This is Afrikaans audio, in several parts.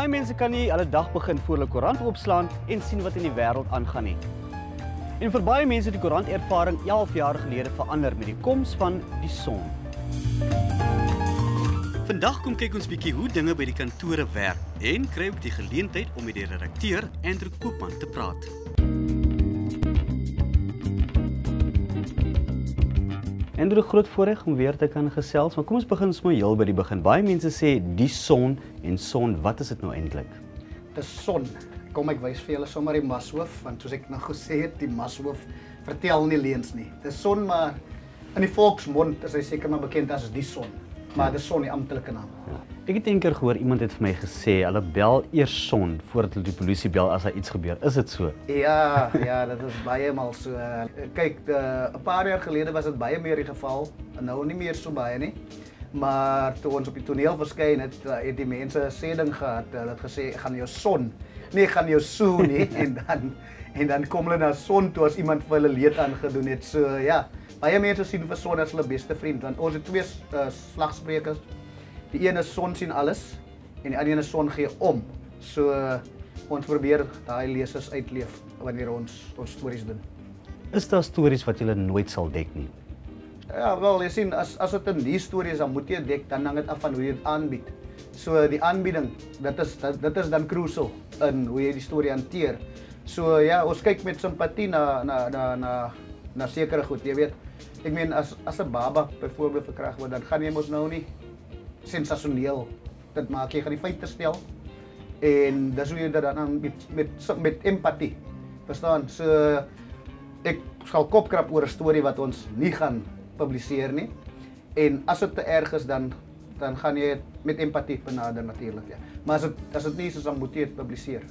Baie mense kan nie hulle dag begin voor hulle koerant oopslaan en sien wat in die wêreld aangaan nie. En vir baie mense het die koerantervaring 11 jaar gelede verander met die koms van die son. Vandag kom kyk ons bietjie hoe dinge by die kantore werk en kry ook die geleentheid om met die redakteur Andrew Koopman te praat. Andrew, groot voorreg om weer te kan gesels, maar kom ons begin sommer heel by die begin. Baie mense sê die son en son, wat is dit nou eintlik? Die son. Kom ek wys vir julle sommer die mashoof, want soos ek nou gesê het, die mashoof vertel nie leuns nie. Die son, maar in die volksmond is hy seker maar bekend as die son. Maar die son die amptelike naam. Ja. Ek het eendag gehoor iemand het vir my gesê, hulle bel eers son voordat hulle die polisie bel as daar iets gebeur. Is dit so? Ja, dit is baie maal so. Kyk, 'n paar jaar gelede was dit baie meer die geval, en nou nie meer so baie nie. Maar toe ons op die toneel verskyn het, het die mense 'n sêding gehad. Hulle het gesê, ek gaan jou son, nie ek gaan jou soe nie. en dan kom hulle na son toe as iemand vir hulle leed aangedoen het. So ja, baie mense sien vir son as hulle beste vriend, want ons het twee slagsprekers. Die een is son sien alles en die ander een is son gee om. So ons probeer daai lesers uitleef wanneer ons stories doen. Is daar stories wat jy nooit sal dek nie? Ja, wel, jy sien, as dit 'n nuus storie is, dan moet jy dek, dan hang dit af van hoe jy dit aanbied. So die aanbieding, dit is dan crucial in hoe jy die storie hanteer. So ja, ons kyk met simpatie na sekere goed, jy weet. Ek meen as 'n baba byvoorbeeld verkragt word, dan gaan jy mos nou nie sensasioneel dit maak, jy gaan die feite stel en dis hoe jy dit dan met empatie, verstaan? So ek sal kopkrap oor 'n storie wat ons nie gaan publiseer nie, en as dit te erg is, dan gaan jy het met empatie benader natuurlik, ja. Maar as dit nie is, dan moet jy dit publiseer.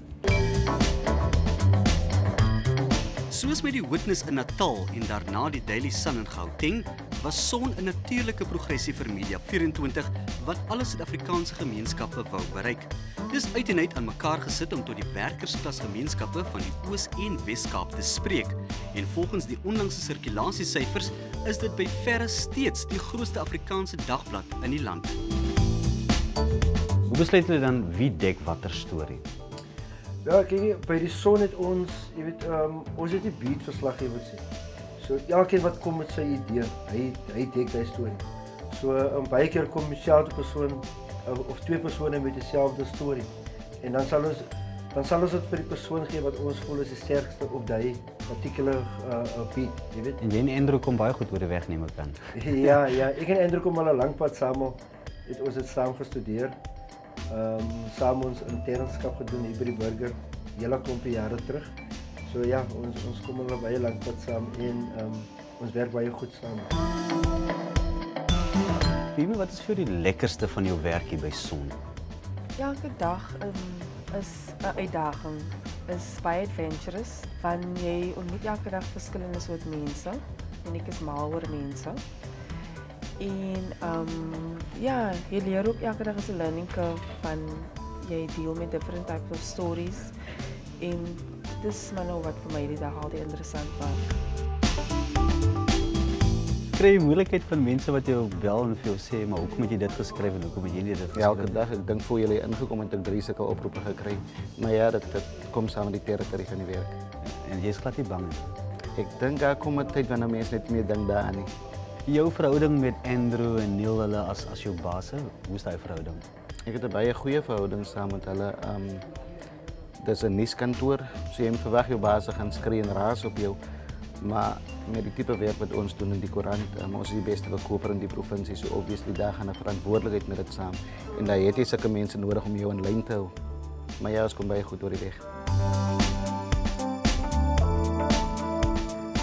Soos met die Witness in Natal en daarna die Daily Sun in Gauteng, was son 'n natuurlike progressie vir Media24 wat alle Suid-Afrikaanse gemeenskappe wou bereik. Dis uit en uit aan mekaar gesit om tot die werkersklas gemeenskappe van die Oos- en Wes-Kaap te spreek. En volgens die onlangse sirkulasiesyfers is dit by verre steeds die grootste Afrikaanse dagblad in die land. Hoe besluit julle dan wie dek watter storie? Ja, kyk, by die son het ons, jy weet, ons het die beatverslaggewers nie. So elkeen wat kom met sy idee, hy dek daai storie. So baie keer kom dieselfde persoon of twee persone met dieselfde storie. En dan sal ons dit vir die persoon gee wat ons voel is die sterkste op daai particular beat, jy weet. En jy en Andrew kom baie goed oor die weg neem ek aan. Ja, ek en Andrew kom al 'n lang pad saam. Ons het saam gestudeer. Saam ons internskap gedoen hier by die Burger, hele klompie jare terug. So ja, ons kom al baie lank pad saam en ons werk baie goed saam. Wie wat is vir die lekkerste van jou werk hier by Son? Elke dag is 'n uitdaging, is baie adventurous, want jy ontmoet elke dag verskillende soort mense en ek is mal oor mense. En ja, jy leer ook elke dag is 'n learning curve van jy deel met different types of stories en dis maar nou wat vir my die dag altyd interessant was. Kry jy moeilikheid van mense wat jou bel en vir jou sê, maar hoekom het jy dit geskryf en hoekom het jy nie dit geskryf? Elke dag, ek dink voor jullie ingekom en ek 3 sulke oproepe gekry. Maar ja, dit kom saam met die territorie van die werk. En jy is glad nie bang nie. Ek dink daar kom 'n tyd wanneer mense net meer dink daaraan nie. Jou verhouding met Andrew en Neil hulle as jou baas, hoe is daai verhouding? Ek het 'n baie goeie verhouding saam met hulle. Dis 'n nuuskantoor, so jy moet verwag jou baas gaan skree en raas op jou. Maar met die tipe werk wat ons doen in die koerant, ons is die beste verkoper in die provinsie, so obviously daar gaan 'n verantwoordelikheid met dit saam. En daar het jy sulke mense nodig om jou in lyn te hou. Maar ja, ons kom baie goed oor die weg.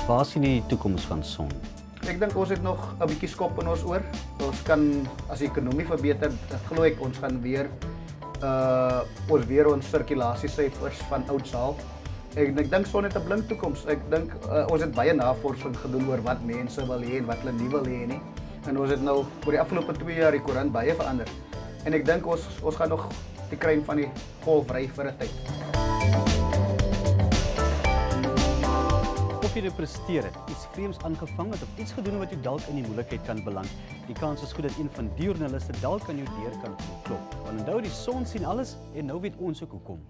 Waar sien jy die toekoms van Son? Ek dink ons het nog 'n bietjie skop in ons oor. Ons kan, as die ekonomie verbeter, glo ek ons gaan weer ons sirkulasiesyfers van ouds haal. Ek dink Son het 'n blink toekoms. Ek dink ons het baie navorsing gedoen oor wat mense wil hê en wat hulle nie wil hê nie. En ons het nou oor die afgelope 2 jaar die koerant baie verander. En ek dink ons gaan nog die kruin van die golf ry vir 'n tyd. jy presteer het, iets vreemds aangevang het of iets gedoen wat jou dalk in die moeilikheid kan beland, die kans is goed dat een van die joernaliste dalk aan jou deur kan klop. Want onthou, die son sien alles en nou weet ons ook hoekom.